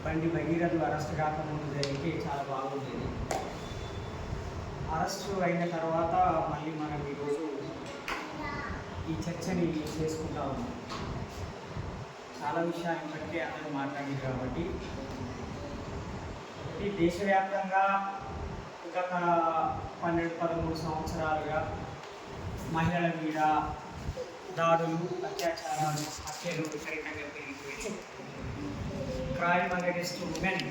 బండి భగీరథు అరెస్ట్ కాకముందు జరిగితే చాలా బాగుండేది. అరెస్టు అయిన తర్వాత మళ్ళీ మనం ఈరోజు ఈ చర్చని చేసుకుంటా ఉన్నాం. చాలా విషయాన్ని బట్టి అందరూ మాట్లాడింది కాబట్టి ఈ దేశవ్యాప్తంగా గత 12-13 సంవత్సరాలుగా మహిళల మీద దాడులు, అత్యాచారాలు, హత్యలు విపరీతంగా పెరిగిపోయి క్రైమ్ అగెన్స్ట్ ఉమెన్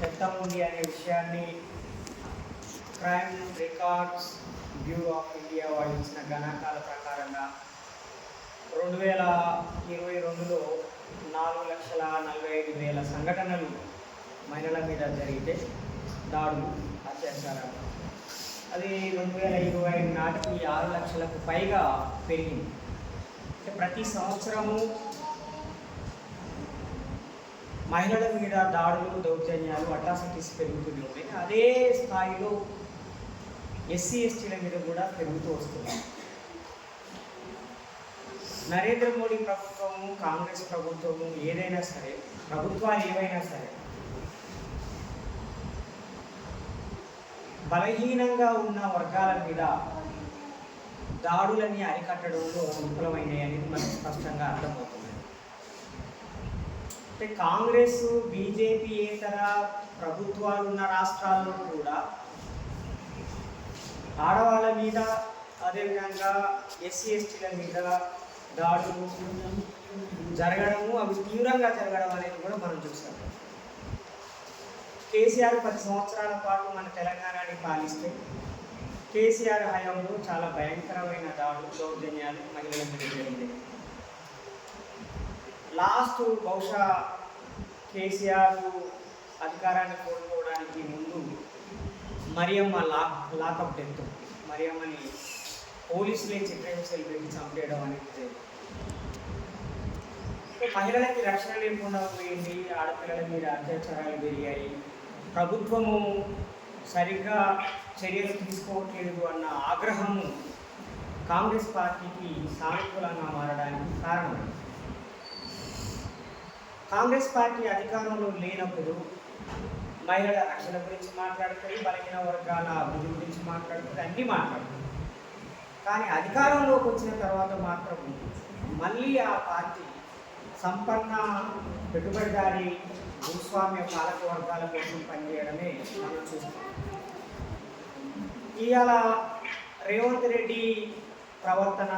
ఎంత ఉంది అనే విషయాన్ని crime records bureau of India వాళ్ళు ఇచ్చిన గణాంకాల ప్రకారంగా 2022లో 4,45,000 సంఘటనలు మహిళల మీద జరిగితే దాడులు, అత్యాచారాలు. అది 2025 నాటికి 6 లక్షలకు పైగా పెరిగింది. అంటే ప్రతి సంవత్సరము మహిళల మీద దాడులు, దౌర్జన్యాలు, అట్రాసిటీస్ పెరుగుతూనే ఉన్నాయి. అదే స్థాయిలో ఎస్సీ ఎస్టీల మీద కూడా పెరుగుతూ వస్తుంది. నరేంద్ర మోడీ ప్రభుత్వము, కాంగ్రెస్ ప్రభుత్వము, ఏదైనా సరే, ప్రభుత్వాలు ఏవైనా సరే, బలహీనంగా ఉన్న వర్గాల మీద దాడులని అరికట్టడంలో విఫలమైనాయి అనేది మనకు స్పష్టంగా అర్థమవుతుంది. అంటే కాంగ్రెస్, బీజేపీ ఏతర ప్రభుత్వాలు ఉన్న రాష్ట్రాల్లో కూడా ఆడవాళ్ళ మీద, అదేవిధంగా ఎస్సీ ఎస్టీల మీద దాడులు జరగడము, అవి తీవ్రంగా జరగడం అనేది కూడా మనం చూస్తాం. కేసీఆర్ 10 సంవత్సరాల పాటు మన తెలంగాణని పాలిస్తే కేసీఆర్ హయాంలో చాలా భయంకరమైన దాడులు, దౌర్జన్యాలు మహిళల మీద జరిగింది. లాస్ట్ బహుశా కేసీఆర్ అధికారాన్ని కోల్పోవడానికి ముందు మరియమ్మ లాకప్ డెత్, మరియమ్మని పోలీసులే చిత్రహింసలు పెట్టి చంపేయడం అనేది జరిగింది. మహిళలకి రక్షణ లేకుండా పోయింది, ఆడపిల్లల మీద అత్యాచారాలు పెరిగాయి, ప్రభుత్వము సరిగ్గా చర్యలు తీసుకోవట్లేదు అన్న ఆగ్రహము కాంగ్రెస్ పార్టీకి సానుకూలంగా మారడానికి కారణం. కాంగ్రెస్ పార్టీ అధికారంలో లేనప్పుడు మహిళల రక్షణ గురించి మాట్లాడుతుంది, బలహీన వర్గాల అభివృద్ధి గురించి మాట్లాడుతుంది, అన్నీ మాట్లాడుతుంది. కానీ అధికారంలోకి వచ్చిన తర్వాత మాత్రం మళ్ళీ ఆ పార్టీ సంపన్న పెట్టుబడిదారి భూస్వామ్య పాలక వర్గాల కోసం పనిచేయడమే మనం చూస్తాం. ఇవాళ రేవంత్ రెడ్డి ప్రవర్తన,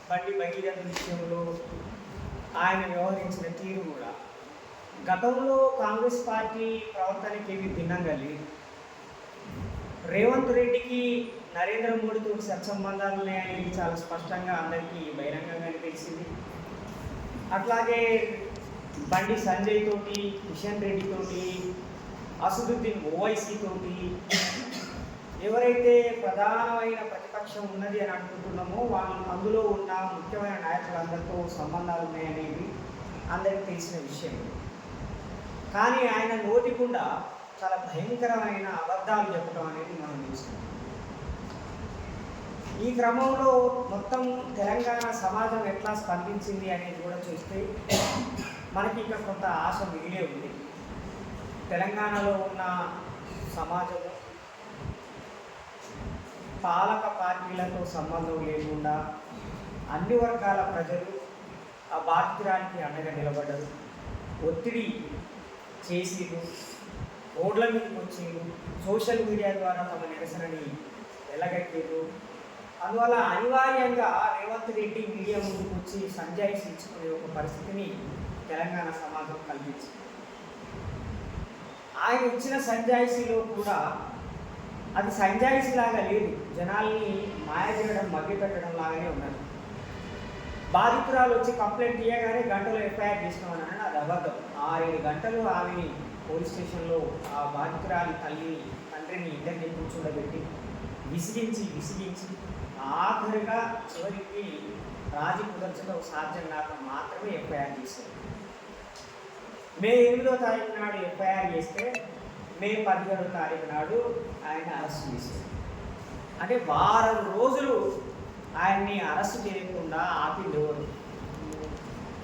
బండి భగీరథ విషయంలో ఆయన వ్యవహరించిన తీరు కూడా గతంలో కాంగ్రెస్ పార్టీ ప్రవర్తనకి ఏమి భిన్నంగా లేదు. రేవంత్ రెడ్డికి నరేంద్ర మోడీతో సత్సంబంధాలు ఉన్నాయని చాలా స్పష్టంగా అందరికీ బహిరంగంగా తెలిసింది. అట్లాగే బండి సంజయ్ తోటి, కిషన్ రెడ్డి తోటి, అసదుద్దీన్ ఓవైసీ తోటి, ఎవరైతే ప్రధానమైన ప్రతిపక్షం ఉన్నది అని అనుకుంటున్నామో అందులో ఉన్న ముఖ్యమైన నాయకులందరితో సంబంధాలు ఉన్నాయనేది అందరికీ తెలిసిన విషయం. కానీ ఆయన నోటికుండా చాలా భయంకరమైన అబద్ధాలు చెప్పడం అనేది మనం చూస్తున్నాం. ఈ క్రమంలో మొత్తం తెలంగాణ సమాజం ఎట్లా స్పందించింది అనేది కూడా చూస్తే మనకి ఇంకా కొంత ఆశ మిగిలే ఉంది. తెలంగాణలో ఉన్న సమాజము పాలక పార్టీలతో సంబంధం లేకుండా అన్ని వర్గాల ప్రజలు ఆ బాధితురానికి అండగా నిలబడ్డారు, ఒత్తిడి చేసిరు, రోడ్ల మీదకి వచ్చిరు, సోషల్ మీడియా ద్వారా తమ నిరసనని వెలగట్టారు. అందువల్ల అనివార్యంగా రేవంత్ రెడ్డి మీడియా ముందుకు వచ్చి సంజాయిషి ఇచ్చుకునే ఒక పరిస్థితిని తెలంగాణ సమాజం కల్పించింది. ఆయన ఇచ్చిన సంజాయిషిలో కూడా అది సంజాయిషిలాగా లేదు, జనాల్ని మాయ చేయడం, మభ్యపెట్టడం లాగానే ఉన్నది. బాధితురాలు వచ్చి కంప్లైంట్ ఇవ్వగానే గంటలో ఎఫ్ఐఆర్ తీసుకున్నామని అది అబద్ధం. 6-7 గంటలు ఆమెని పోలీస్ స్టేషన్లో ఆ బాధితురాలి తల్లిని, తండ్రిని ఇద్దరిని కూర్చోబెట్టి విసిగించి ఆఖరిగా చివరికి రాజీ కుదర్చడం సాధ్యం కాక మాత్రమే ఎఫ్ఐఆర్ చేశారు. మే 8వ తారీఖు నాడు ఎఫ్ఐఆర్ చేస్తే మే 17వ తారీఖు నాడు ఆయన అరెస్ట్ చేశారు. అంటే వారం రోజులు ఆయన్ని అరెస్ట్ చేయకుండా ఆపింది ఎవరు?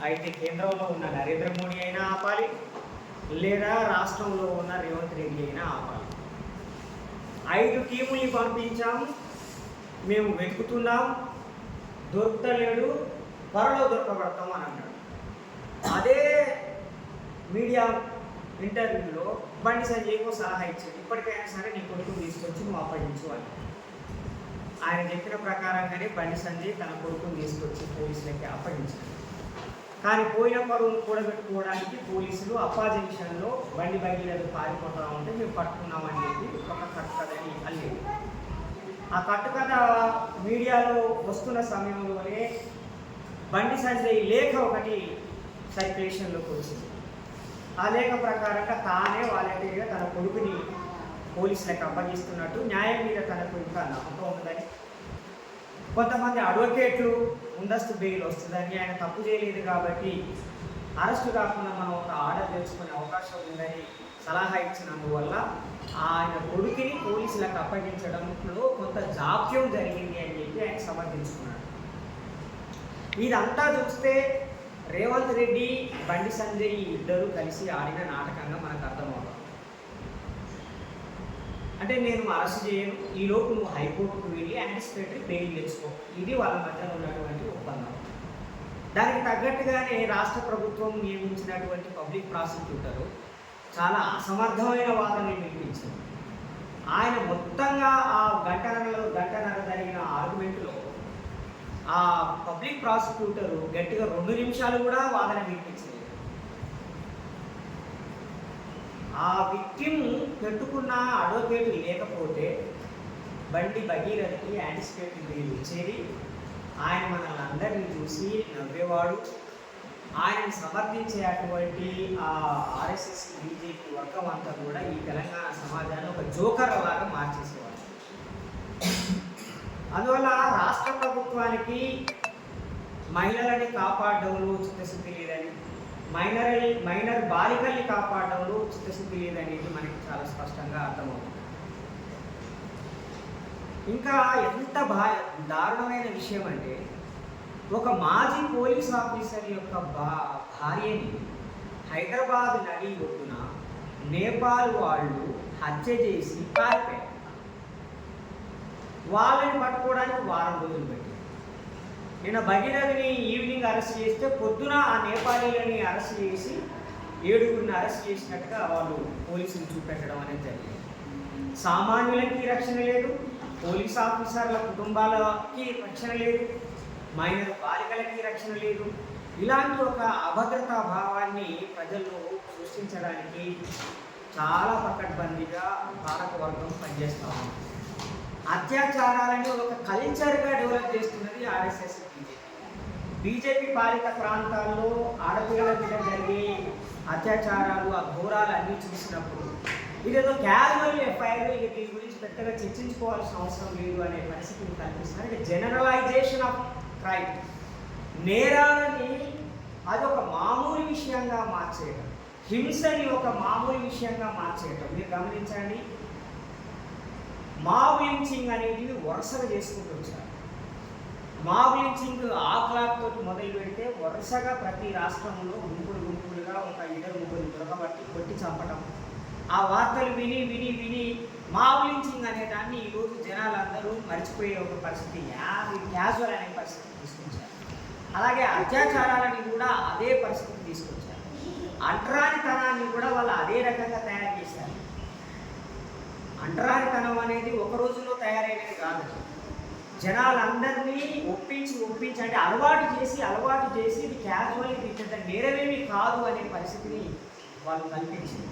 అయితే కేంద్రంలో ఉన్న నరేంద్ర మోడీ అయినా ఆపాలి, లేదా రాష్ట్రంలో ఉన్న రేవంత్ రెడ్డి అయినా ఆపాలి. 5 టీముల్ని పంపించాము, మేము వెతుకుతున్నాం, దొరుకుతలేడు, త్వరలో దొరకబడతాం అని అన్నాడు. అదే మీడియా ఇంటర్వ్యూలో బండి సంజయ్కు సలహా ఇచ్చాడు, ఇప్పటికైనా సరే నీ కొడుకుని తీసుకొచ్చి నువ్వు అప్పగించు అని. ఆయన చెప్పిన ప్రకారంగానే బండి సంజయ్ తన కొడుకుని తీసుకొచ్చి పోలీసులకి అప్పగించాడు. కానీ పోయిన పరువును కూడబెట్టుకోవడానికి పోలీసులు అప్పా జంక్షన్లో బండి బయలుదేరి పారిపోతా ఉంటే మేము పట్టుకున్నామని చెప్పి ఒక కట్టుకథని అల్లేదు. ఆ కట్టుకథ మీడియాలో వస్తున్న సమయంలోనే బండి సంజయ్ లేఖ ఒకటి సర్క్యులేషన్లోకి వచ్చింది. ఆ లేఖ ప్రకారంగా తానే వాలంటీర్గా తన కొడుకుని పోలీసులకు అప్పగిస్తున్నట్టు, న్యాయం మీద తనకు ఇంకా నమ్మకం ఉందని, కొంతమంది అడ్వకేట్లు ముందస్తు బెయిల్ వస్తుందని, ఆయన తప్పు చేయలేదు కాబట్టి అరెస్టు కాకుండా మనం ఒక ఆర్డర్ తెచ్చుకునే అవకాశం ఉందని సలహా ఇచ్చినందువల్ల ఆయన కొడుకుని పోలీసులకు అప్పగించడంలో కొంత జాప్యం జరిగింది అని చెప్పి ఆయన సమర్థించుకున్నాడు. ఇదంతా చూస్తే రేవంత్ రెడ్డి, బండి సంజయ్ ఇద్దరు కలిసి ఆడిన నాటకంగా మనకు అర్థమవుతుంది. అంటే నేను అరెస్ట్ చేయను, ఈలోపు నువ్వు హైకోర్టుకు వెళ్ళి యాంటిసిపేటరీ బెయిల్ తెచ్చుకో, ఇది వాళ్ళ మధ్య ఉన్నటువంటి ఒప్పందం. దానికి తగ్గట్టుగానే రాష్ట్ర ప్రభుత్వం నియమించినటువంటి పబ్లిక్ ప్రాసిక్యూటరు చాలా అసమర్థమైన వాదనలు వినిపించింది. ఆయన మొత్తంగా ఆ గంటన్నర జరిగిన ఆర్గ్యుమెంట్లో ఆ పబ్లిక్ ప్రాసిక్యూటరు గట్టిగా 2 నిమిషాలు కూడా వాదన వినిపించింది. ఆ విక్టిమ్ పెట్టుకున్న అడ్వకేట్ లేకపోతే బండి భగీరథకి యాంటిసిపేటరీ బెయిల్ ఇచ్చేది. ఆయన మనల్ని అందరినీ చూసి నవ్వేవాడు. ఆయనని సమర్థించే అటువంటి ఆ ఆర్ఎస్ఎస్ బీజేపీ వర్గం అంతా కూడా ఈ తెలంగాణ సమాజాన్ని ఒక జోకర్ లాగా మార్చేసేవాడు. అందువల్ల రాష్ట్ర ప్రభుత్వానికి మహిళలని కాపాడడంలో చిత్తశుద్ధి లేదని, మైనర్ బాలికల్ని కాపాడడంలో చిత్తశుద్ధి లేదనేది మనకి చాలా స్పష్టంగా అర్థమవుతుంది. ఇంకా ఎంత దారుణమైన విషయం అంటే, ఒక మాజీ పోలీస్ ఆఫీసర్ యొక్క భార్యని హైదరాబాద్ నడి ఒడ్డున నేపాల్ వాళ్ళు హత్య చేసి పారిపోయారు. వాళ్ళని పట్టుకోవడానికి వారం రోజులు పెట్టి, నిన్న భగీరథని ఈవినింగ్ అరెస్ట్ చేస్తే పొద్దున ఆ నేపాలీలని అరెస్ట్ చేసి 7గురిని అరెస్ట్ చేసినట్టుగా వాళ్ళు పోలీసులు చూపెట్టడం అనేది జరిగింది. సామాన్యులకి రక్షణ లేదు, పోలీస్ ఆఫీసర్ల కుటుంబాలకి రక్షణ లేదు, మైనర్ బాలికలకి రక్షణ లేదు. ఇలాంటి ఒక అభద్రతా భావాన్ని ప్రజల్లో సృష్టించడానికి చాలా పకడ్బందీగా పాలకవర్గం పనిచేస్తూ ఉంది. అత్యాచారాలని ఒక కల్చర్గా డెవలప్ చేస్తున్నది ఆర్ఎస్ఎస్ బీజేపీ పాలిత ప్రాంతాల్లో ఆడపిల్లల మీద జరిగే అత్యాచారాలు, ఆ ఘోరాలు అన్నీ చూసినప్పుడు ఇదేదో క్యాజువల్ ఎఫ్ఐఆర్, ఇక దీని గురించి పెద్దగా చర్చించుకోవాల్సిన అవసరం లేదు అనే పరిస్థితిని కల్పిస్తున్నారు. ఇక జనరలైజేషన్ ఆఫ్ క్రైమ్, నేరాలని అదొక మామూలు విషయంగా మార్చేయడం, హింసని ఒక మామూలు విషయంగా మార్చేయటం. మీరు గమనించండి, మాబ్ లించింగ్ అనేది వరుసగా చేసుకుంటూ వచ్చారు. మాబ్ లించింగ్ ఆ క్లాక్ తోటి మొదలు పెడితే వరుసగా ప్రతి రాష్ట్రంలో గుంపులుగా ఒక 2-3 దొరకబట్టి కొట్టి చంపటం, ఆ వార్తలు విని విని విని మాబ్ లించింగ్ అనే దాన్ని ఈరోజు జనాలందరూ మర్చిపోయే ఒక పరిస్థితి, క్యాజువల్ అనే పరిస్థితి తీసుకొచ్చారు. అలాగే అత్యాచారాలని కూడా అదే పరిస్థితి తీసుకొచ్చారు. అంటరానితనాన్ని కూడా వాళ్ళు అదే రకంగా తయారు చేశారు. అంటరానితనం అనేది ఒక రోజులో తయారైనది కాదు. జనాలందరినీ ఒప్పించి అంటే అలవాటు చేసి ఇది క్యాజువల్, ఇది పెద్ద నేరమేమీ కాదు అనే పరిస్థితిని వాళ్ళు కల్పించింది.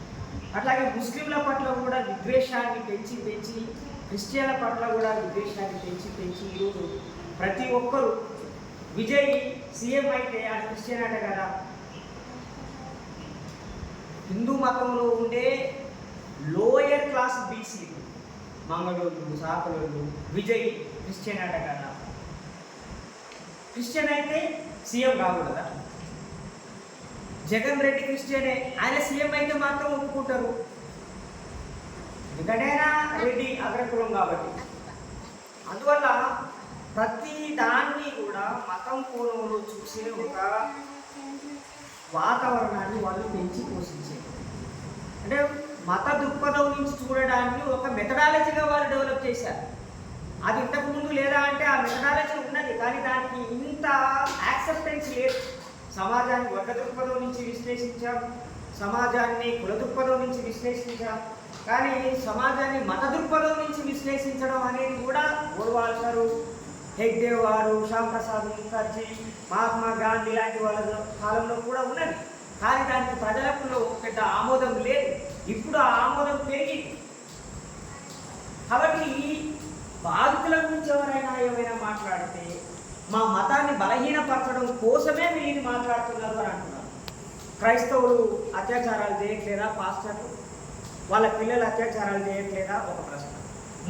అట్లాగే ముస్లింల పట్ల కూడా విద్వేషాన్ని పెంచి క్రిస్టియన్ల పట్ల కూడా విద్వేషాన్ని పెంచి ఈరోజు ప్రతి ఒక్కరూ విజయ్ సీఎం అయితే ఆ క్రిస్టియన్ అట కదా, హిందూ మతంలో ఉండే లోయర్ క్లాస్ బీసీలు, మంగళూరు, సాకలోళ్ళు, విజయ్ క్రిస్టియన్ అట కదా, క్రిస్టియన్ అయితే సీఎం కాకూడదా? జగన్ రెడ్డి క్రిస్టియనే, ఆయన సీఎం అయితే మాత్రం ఒప్పుకుంటారు, ఎందుకంటే రెడ్డి అగ్రకులం కాబట్టి. అందువల్ల ప్రతి దాన్ని కూడా మతం కోణంలో చూసే ఒక వాతావరణాన్ని వాళ్ళు పెంచి పోషించేది. అంటే మత దృక్పథం నుంచి చూడడానికి ఒక మెథడాలజీగా వాళ్ళు డెవలప్ చేశారు. అది ఇంతకుముందు లేదా అంటే ఆ మెథడాలజీ ఉన్నది, కానీ దానికి ఇంత యాక్సెప్టెన్స్ లేదు. సమాజాన్ని వర్గ దృక్పథం నుంచి విశ్లేషించాం, సమాజాన్ని కుల దృక్పథం నుంచి విశ్లేషించాం, కానీ సమాజాన్ని మత దృక్పథం నుంచి విశ్లేషించడం అనేది కూడా గోల్వాల్కరు, హెగ్డే వారు, శ్యామ్ ప్రసాద్ ముఖర్జీ, మహాత్మా గాంధీ లాంటి వాళ్ళ కాలంలో కూడా ఉన్నది. కానీ దానికి ప్రజలకు పెద్ద ఆమోదం లేదు. ఇప్పుడు ఆ ఆమోదం పెరిగింది. కాబట్టి బాధితుల గురించి ఎవరైనా ఏమైనా మాట్లాడితే మా మతాన్ని బలహీనపరచడం కోసమే వీళ్ళని మాట్లాడుతున్నారు అని అంటున్నారు. క్రైస్తవులు అత్యాచారాలు చేయట్లేదా పాస్టర్లు? వాళ్ళ పిల్లలు అత్యాచారాలు చేయట్లేదా? ఒక ప్రశ్న.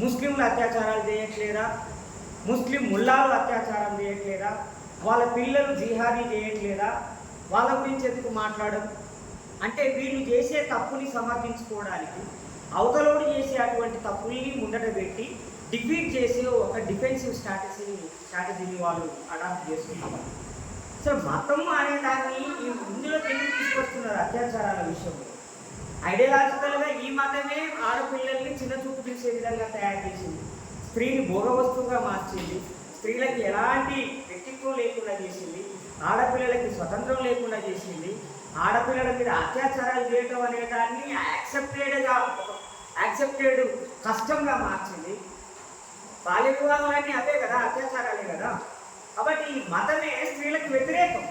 ముస్లింలు అత్యాచారాలు చేయట్లేదా? ముస్లిం ముల్లాలు అత్యాచారం చేయట్లేదా? వాళ్ళ పిల్లలు జిహాదీ చేయట్లేదా? వాళ్ళ గురించి ఎందుకు మాట్లాడడం? అంటే వీళ్ళు చేసే తప్పుని సమర్థించుకోవడానికి అవతలోడు చేసే అటువంటి తప్పుల్ని ముందట పెట్టి డిఫీట్ చేసి ఒక డిఫెన్సివ్ స్ట్రాటజీని వాళ్ళు అడాప్ట్ చేసుకుంటారు. సో మతం అనే దాన్ని ఇందులో ఎందుకు తీసుకొస్తున్నారు? అత్యాచారాల విషయంలో ఐడియాలజికల్గా ఈ మతమే ఆడపిల్లల్ని చిన్న చూపు చూసే విధంగా తయారు చేసింది, స్త్రీని భోగ వస్తువుగా మార్చింది, స్త్రీలకి ఎలాంటి వ్యక్తిత్వం లేకుండా చేసింది, ఆడపిల్లలకి స్వతంత్రం లేకుండా చేసింది, ఆడపిల్లల మీద అత్యాచారాలు చేయటం అనే దాన్ని యాక్సెప్టెడ్ కష్టంగా మార్చింది. బాల్య వివాహాలన్నీ అవే కదా, అత్యాచారాలే కదా. కాబట్టి ఈ మతమే స్త్రీలకు వ్యతిరేకం.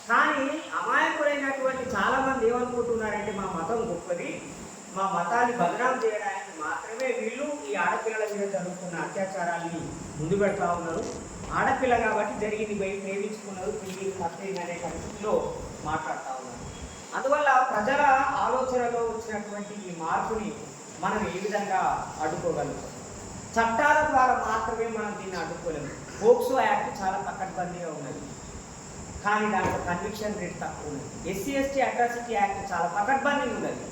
కానీ అమాయకులైనటువంటి చాలామంది ఏమనుకుంటున్నారంటే మా మతం గొప్పది, మా మతాన్ని బదనాం చేయడానికి మాత్రమే వీళ్ళు ఈ ఆడపిల్లల మీద జరుగుతున్న అత్యాచారాన్ని ముందు పెడతా ఉన్నారు. ఆడపిల్ల కాబట్టి జరిగింది పోయి ప్రేమించుకున్నారు, తిరిగి కట్టేది అనే పరిస్థితిలో మాట్లాడుతూ ఉన్నారు. అందువల్ల ప్రజల ఆలోచనలో వచ్చినటువంటి ఈ మార్పుని మనం ఏ విధంగా అడ్డుకోగలుగుతాం? చట్టాల ద్వారా మాత్రమే మనం దీన్ని అడ్డుకోలేము. పోక్సో యాక్ట్ చాలా పకడ్బందీగా ఉన్నది, కానీ దాంట్లో కన్విక్షన్ రేట్ తక్కువ ఉన్నది. ఎస్సీ ఎస్టీ అట్రాసిటీ యాక్ట్ చాలా పకడ్బందీగా ఉన్నది,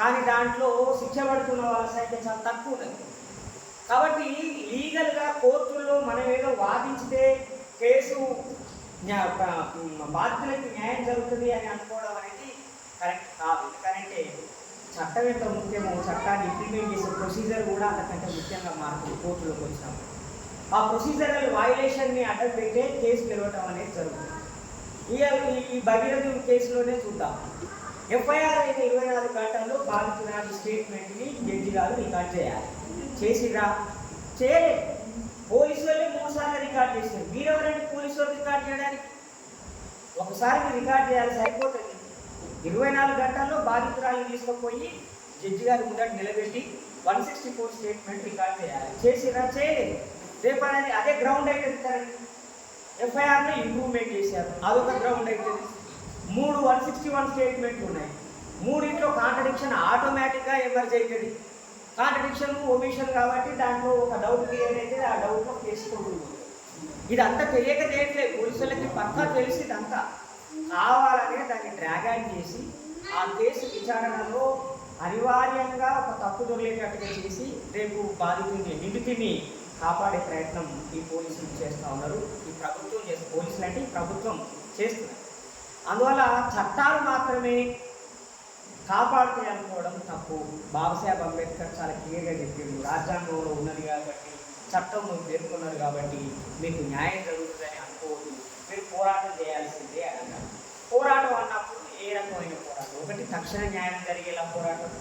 కానీ దాంట్లో శిక్ష పడుతున్న వాళ్ళ సంఖ్య చాలా తక్కువ ఉన్నది. కాబట్టి లీగల్గా కోర్టుల్లో మనం ఏదో వాదించితే కేసు బాధితులకి న్యాయం జరుగుతుంది అని అనుకోవడం అనేది కరెక్ట్ కాదు. ఎందుకంటే చట్టం ఎంత ముఖ్యమో చట్టాన్ని ఇంప్లిమెంట్ చేసే ప్రొసీజర్ కూడా అంతకంటే ముఖ్యంగా మారుతుంది. కోర్టులోకి వచ్చినప్పుడు ఆ ప్రొసీజరల్ వైలేషన్ని అడ్డం పెట్టే కేసు గెలవటం అనేది జరుగుతుంది. ఈ భగీరథ కేసులోనే చూద్దాం. ఎఫ్ఐఆర్ అయితే 24 గంటల్లో బాధితురాలి స్టేట్మెంట్ని జడ్జి గారు రికార్డ్ చేయాలి. చేసిరా? చేయలేదు. పోలీసు వాళ్ళే 3 సార్లు రికార్డ్ చేసినారు. మీరెవరండి పోలీసు వాళ్ళు రికార్డ్ చేయడానికి? ఒకసారి మీరు రికార్డ్ చేయాలి, సరిపోతుంది. 24 గంటల్లో బాధితురాలను తీసుకుపోయి జడ్జి గారి ముందట నిలబెట్టి 164 స్టేట్మెంట్ రికార్డ్ చేయాలి. చేసిరా? చేయలేదు. రేపు అనేది అదే గ్రౌండ్ అయితే కదండి. ఎఫ్ఐఆర్ని ఇంప్రూవ్మెంట్ చేశారు, అదొక గ్రౌండ్ అవుతుంది. 3 161 స్టేట్మెంట్లు ఉన్నాయి. 3 కాంట్రడిక్షన్ ఆటోమేటిక్గా ఎమర్జ్ అవుతుంది. కాంట్రడిక్షన్ ఒమిషన్ కాబట్టి దాంట్లో ఒక డౌట్ క్లియర్ అయితే ఆ డౌట్లో కేసు కొడుతుంది. ఇదంతా తెలియక చేయట్లేదు, పోలీసులకి పక్కా తెలిసి ఇదంతా కావాలనే దాన్ని డ్రాగాన్ చేసి ఆ కేసు విచారణలో అనివార్యంగా ఒక తప్పు దొరికేటట్టుగా చేసి రేపు బాధితుని నిందితుని కాపాడే ప్రయత్నం ఈ పోలీసులు చేస్తూ ఉన్నారు. ఈ ప్రభుత్వం పోలీసులు అంటే ఈ ప్రభుత్వం చేస్తున్నారు. అందువల్ల చట్టాలు మాత్రమే కాపాడుతాయి అనుకోవడం తప్పు. బాబాసాహెబ్ అంబేద్కర్ చాలా క్లియర్గా చెప్పిండు, రాజ్యాంగంలో ఉన్నది కాబట్టి, చట్టంలో పేర్కొన్నారు కాబట్టి మీకు న్యాయం జరుగుతుందని అనుకోవద్దు, మీరు పోరాటం చేయాల్సిందే అని అన్నారు. పోరాటం అన్నప్పుడు ఏ రకమైన పోరాటం? ఒకటి తక్షణ న్యాయం జరిగేలా పోరాటం,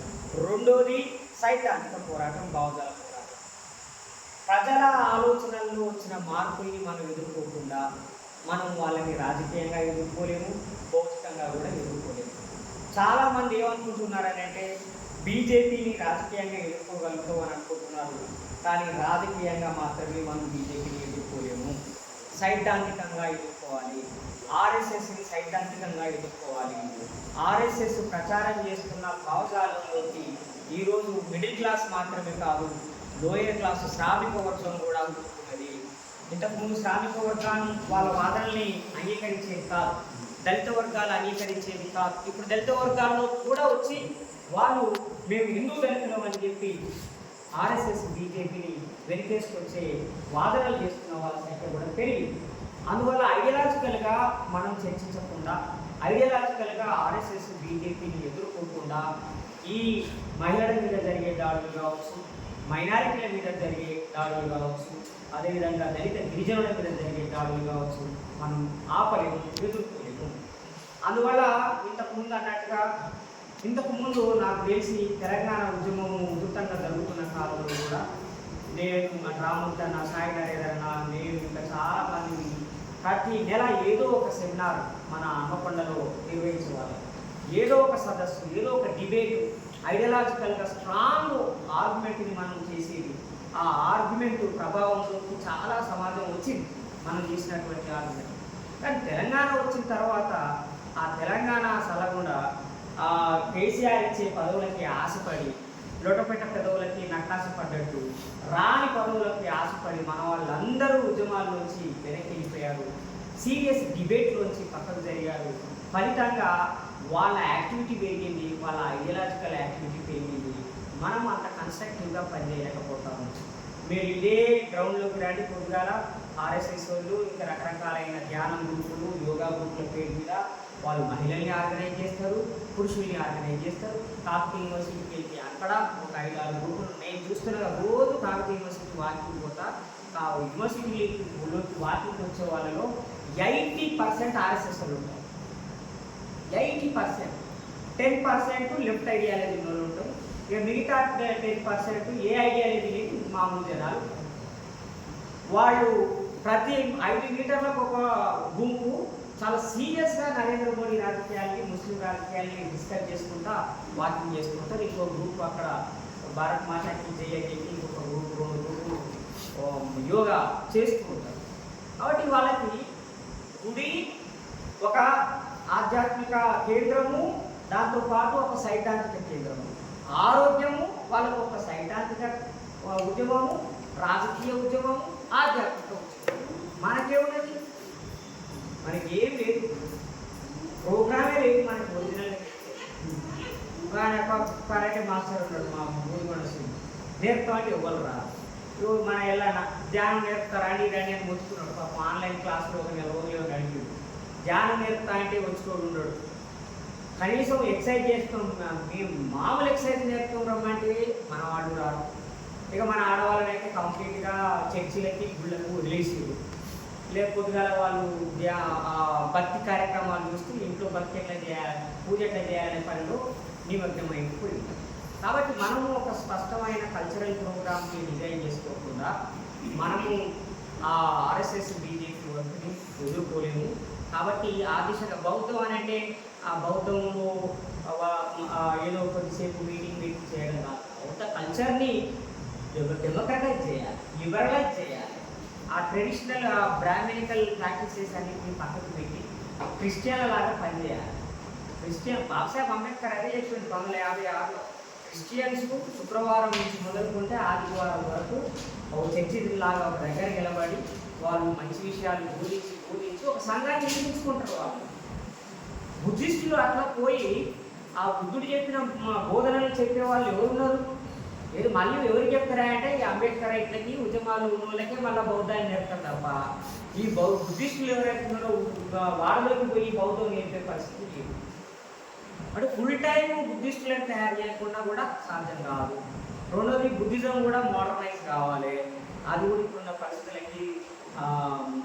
రెండోది సైద్ధాంతిక పోరాటం, భావజాల పోరాటం. ప్రజల ఆలోచనల్లో వచ్చిన మార్పుల్ని మనం ఎదుర్కోకుండా మనం వాళ్ళని రాజకీయంగా ఎదుర్కోలేము, భౌతికంగా కూడా ఎదుర్కోలేము. చాలామంది ఏమనుకుంటున్నారని అంటే బీజేపీని రాజకీయంగా ఎదుర్కోగలుగుతాం అని అనుకుంటున్నారు, కానీ రాజకీయంగా మాత్రమే మనం బీజేపీని ఎదుర్కోలేము. సైద్ధాంతికంగా ఎదుర్కోవాలి. ఆర్ఎస్ఎస్ని సైద్ధాంతికంగా ఎదుర్కోవాలి. ఆర్ఎస్ఎస్ ప్రచారం చేస్తున్న భావజాలంలోకి ఈరోజు మిడిల్ క్లాస్ మాత్రమే కాదు, లోయర్ క్లాస్ శ్రామిక వర్గం కూడా ఉంటున్నది. ఇంతకుముందు శ్రామిక వర్గాన్ని వాళ్ళ వాదనల్ని అంగీకరించేది కాదు, దళిత వర్గాలు అంగీకరించేది కాదు. ఇప్పుడు దళిత వర్గాల్లో కూడా వచ్చి వాళ్ళు మేము హిందూ దళితులం అని చెప్పి ఆర్ఎస్ఎస్ బీజేపీని వెనకేసుకొచ్చే వాదనలు చేస్తున్న వాళ్ళ సంఖ్య కూడా పెరిగింది. అందువల్ల ఐడియాలజికల్గా మనం చర్చించకుండా ఐడియాలజికల్గా ఆర్ఎస్ఎస్ బీజేపీని ఎదుర్కోకుండా ఈ మహిళల మీద జరిగే దాడులు కావచ్చు, మైనారిటీల మీద జరిగే దాడులు కావచ్చు, అదేవిధంగా దళిత గిరిజనుల మీద జరిగే దాడులు కావచ్చు, మనం ఆపలేము, ఎదుర్కోలేము. అందువల్ల ఇంతకుముందు నాకు తెలిసి తెలంగాణ ఉద్యమము ఉధృతంగా జరుగుతున్న కాలంలో కూడా నేను రాముద్దన్న, సాయి నరేంద్రన్న, నేను ఇంకా చాలా మంది ప్రతి నెల ఏదో ఒక సెమినార్ మన హన్మకొండలో నిర్వహించేవాళ్ళం. ఏదో ఒక సదస్సు, ఏదో ఒక డిబేట్, ఐడియాలజికల్గా స్ట్రాంగ్ ఆర్గ్యుమెంట్ని మనం చేసేది. ఆ ఆర్గ్యుమెంట్ ప్రభావంలోకి చాలా సమాజం వచ్చింది మనం చేసినటువంటి ఆర్గ్యుమెంట్. కానీ తెలంగాణ వచ్చిన తర్వాత ఆ తెలంగాణ సలగుండా కేసీఆర్ ఇచ్చే పదవులకి ఆశపడి, లొటపెట్ట పదవులకి నక్కాసు పడ్డట్టు రాని పదవులకి ఆశపడి మన వాళ్ళందరూ ఉద్యమాల్లోంచి వెనక్కి వెళ్ళిపోయారు. సీరియస్ డిబేట్లోంచి పక్కకు జరిగారు. ఫలితంగా వాళ్ళ యాక్టివిటీ పెరిగింది, వాళ్ళ ఐడియాలజికల్ యాక్టివిటీ పెరిగింది. మనం అంత కన్స్ట్రక్టివ్గా పనిచేయలేకపోతాము. మీరు ఇదే గ్రౌండ్లోకి రండి. పొద్దుగాల ఆర్ఎస్ఎస్ వాళ్ళు ఇంకా రకరకాలైన ధ్యానం గ్రూపులు, యోగా గ్రూపుల పేరు మీద వాళ్ళు మహిళల్ని ఆర్గనైజ్ చేస్తారు, పురుషుల్ని ఆర్గనైజ్ చేస్తారు. కాకతీయ యూనివర్సిటీకి వెళ్తే అక్కడ ఒక 5-6 గ్రూపులు నేను చూస్తున్నా. రోజు కాకతీయ యూనివర్సిటీ వాకింగ్ పోతా. యూనివర్సిటీలోకి వాకింగ్ వచ్చే వాళ్ళలో 80% ఆర్ఎస్ఎస్ వాళ్ళు ఉంటారు. 80%. 10% లెఫ్ట్ ఐడియాలజీ వాళ్ళు ఉంటారు. ఇక మిగతా 10% ఏ ఐడియాలజీ లేని మామూలు జనాలు. వాళ్ళు ప్రతి 5 మీటర్లకు ఒక గుంపు చాలా సీరియస్గా నరేంద్ర మోడీ రాజకీయాల్ని, ముస్లిం రాజకీయాల్ని డిస్కస్ చేసుకుంటా వాకింగ్ చేసుకుంటారు. ఇంకో గ్రూప్ అక్కడ భారత్ మాతాకి జయకి, ఇంకొక గ్రూప్ 2 గ్రూపులు యోగా చేస్తూ ఉంటారు. కాబట్టి వాళ్ళకి గుడి ఒక ఆధ్యాత్మిక కేంద్రము, దాంతోపాటు ఒక సైద్ధాంతిక కేంద్రము. ఆరోగ్యము వాళ్ళకు ఒక సైద్ధాంతిక ఉద్యమము, రాజకీయ ఉద్యమము, ఆధ్యాత్మిక ఉద్యమం. మనకేమున్నది? మనకి ఏం లేదు, ప్రోగ్రామే లేదు మనకి. ఒరిజినల్ కరాటే మాస్టర్ ఉన్నాడు మా మూడు నేర్పుతామంటే ఎవరు రాదు. మన వెళ్ళాన ధ్యానం నేర్పుతా రండి రండి అని వచ్చుకున్నాడు. పాపం ఆన్లైన్ క్లాస్లో ఒక 4 రోజులు నడిపాడు. ధ్యానం నేర్పుతా అంటే వచ్చుకోడు ఉన్నాడు. కనీసం ఎక్సర్సైజ్ చేస్తాం, మేము మామూలు ఎక్సర్సైజ్ నేర్పుతాం రమ్మంటే మన వాళ్ళు రాడు. ఇక మన ఆడవాళ్ళని అయితే కంప్లీట్గా చర్చిలకి గుళ్ళకు వదిలేసేది. లేకపోతే వాళ్ళు భక్తి కార్యక్రమాలు చూస్తూ ఇంట్లో భక్తి ఎట్లా చేయాలి, పూజ ఎట్లా చేయాలనే పనిలో నిమగ్నమైపోయింది. కాబట్టి మనము ఒక స్పష్టమైన కల్చరల్ ప్రోగ్రామ్ని డిజైన్ చేసుకోకుండా మనము ఆ ఆర్ఎస్ఎస్ బీజేపీ వర్క్ని ఎదుర్కోలేము. కాబట్టి ఆ దిశగా బౌద్ధం అని అంటే ఆ బౌద్ధంలో ఏదో కొద్దిసేపు మీటింగ్ చేయడం కాదు. బౌద్ధ కల్చర్ని డెమోక్రటైజ్ చేయాలి, లిబరలైజ్ చేయాలి. ఆ ట్రెడిషనల్ బ్రాహ్మణికల్ ప్రాక్టీసెస్ అన్నింటినీ పక్కకు పెట్టి క్రిస్టియన్ల లాగా పనిచేయాలి. బాబాసాహెబ్ అంబేద్కర్ అదే చెప్పింది 1956లో. క్రిస్టియన్స్ శుక్రవారం నుంచి మొదలుకుంటే ఆదివారం వరకు ఒక చర్చి లాగా ఒక దగ్గర నిలబడి వాళ్ళు మంచి విషయాలు బోధించి ఒక సంఘాన్ని నిర్మించుకుంటారు. వాళ్ళు బుద్ధిస్టులు అట్లా పోయి ఆ బుద్ధుడు చెప్పిన బోధనలు చెప్పే వాళ్ళు ఎవరున్నారు? ఏది మళ్ళీ ఎవరికి చెప్తారా అంటే ఈ అంబేద్కర్ ఇట్లకి ఉద్యమాలు ఉన్న వాళ్ళకే మళ్ళీ బౌద్ధాన్ని నేర్పుతారు తప్ప ఈ బుద్ధిస్టులు ఎవరైతున్నారో వాళ్ళకి పోయి బౌద్ధం నేర్పే పరిస్థితి లేదు. అంటే ఫుల్ టైం బుద్ధిస్టులను తయారు చేయకుండా కూడా సాధ్యం కాదు. రెండోది బుద్ధిజం కూడా మోడర్నైజ్ కావాలి. అది కూడా ఇప్పుడున్న పరిస్థితులకి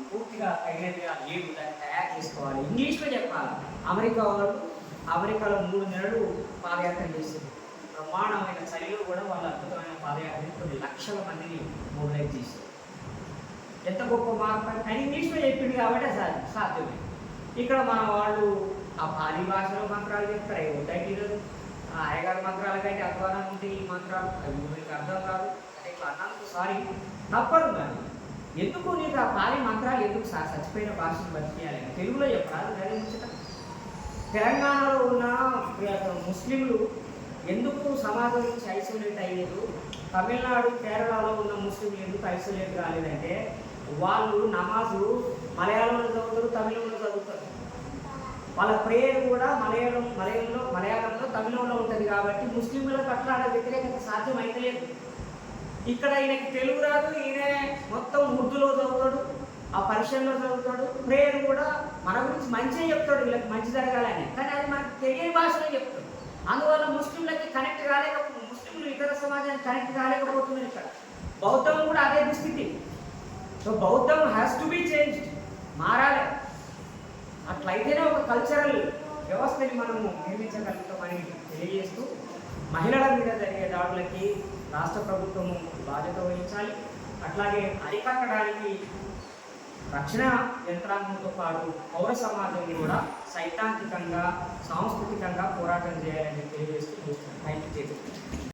పూర్తిగా తగినట్టుగా లేదు, దాన్ని తయారు చేసుకోవాలి. ఇంగ్లీష్లో చెప్పాలి. అమెరికాలో 3 నెలలు పాదయాత్ర చేసింది. బ్రహ్మాండమైన చలిలో కూడా వాళ్ళు అద్భుతమైన పాదయాత్రని కొన్ని లక్షల మందిని మొబిలైజ్ చేశారు. ఎంత గొప్ప మార్పు అని ఇంగ్లీష్లో చెప్పింది కాబట్టి సాధ్యమే. ఇక్కడ మన వాళ్ళు ఆ పాలి భాషలో మంత్రాలు చెప్తారు. ఏమిటంటే అయ్యగారి మంత్రాల కంటే అధ్వానం ఉంటే ఈ మంత్రాలు మీకు అర్థం కాదు అంటే ఇట్లా అన్నందుకు సారీ తప్పదు. కానీ ఎందుకు నీకు ఆ పాలి మంత్రాలు ఎందుకు చచ్చిపోయిన భాషను బతికేయాలి? తెలుగులో చెప్పరాదు. దాని ముచ్చట తెలంగాణలో ఉన్న ముస్లింలు ఎందుకు సమాజం నుంచి ఐసోలేట్ అయ్యేది? తమిళనాడు, కేరళలో ఉన్న ముస్లింలు ఎందుకు ఐసోలేట్ కాలేదంటే వాళ్ళు నమాజు మలయాళంలో చదువుతారు, తమిళంలో చదువుతారు. వాళ్ళ ప్రేయర్ కూడా మలయాళంలో తమిళంలో ఉంటుంది. కాబట్టి ముస్లింలకు అట్లా వ్యతిరేకత సాధ్యం అయితే లేదు. ఇక్కడ ఈయనకి తెలుగు రాదు, ఈయన మొత్తం ఉర్దూలో చదువుతాడు, ఆ పరిచయంలో చదువుతాడు, ప్రేయర్ కూడా మన గురించి మంచిగా చెప్తాడు, వీళ్ళకి మంచి జరగాలని. కానీ అది మనకు తెలియని భాషలో చెప్తాడు. అందువల్ల ముస్లింలకి కనెక్ట్ కాలేకపోతుంది, ముస్లింలు ఇతర సమాజానికి కనెక్ట్ కాలేకపోతున్నారు. ఇక్కడ బౌద్ధం కూడా అదే దుస్థితి. సో బౌద్ధం హ్యాస్ టు బి చేంజ్డ్, మారాలి. అట్లయితేనే ఒక కల్చరల్ వ్యవస్థని మనము నిర్మించగలుగుతామని తెలియజేస్తూ, మహిళల మీద జరిగే దాడులకి రాష్ట్ర ప్రభుత్వము బాధ్యత వహించాలి. అట్లాగే అరికట్టడానికి రక్షణ యంత్రాంగంతో పాటు పౌర సమాజం కూడా సైద్ధాంతికంగా, సాంస్కృతికంగా పోరాటం చేయాలని తెలియజేస్తూ థ్యాంక్ యూ.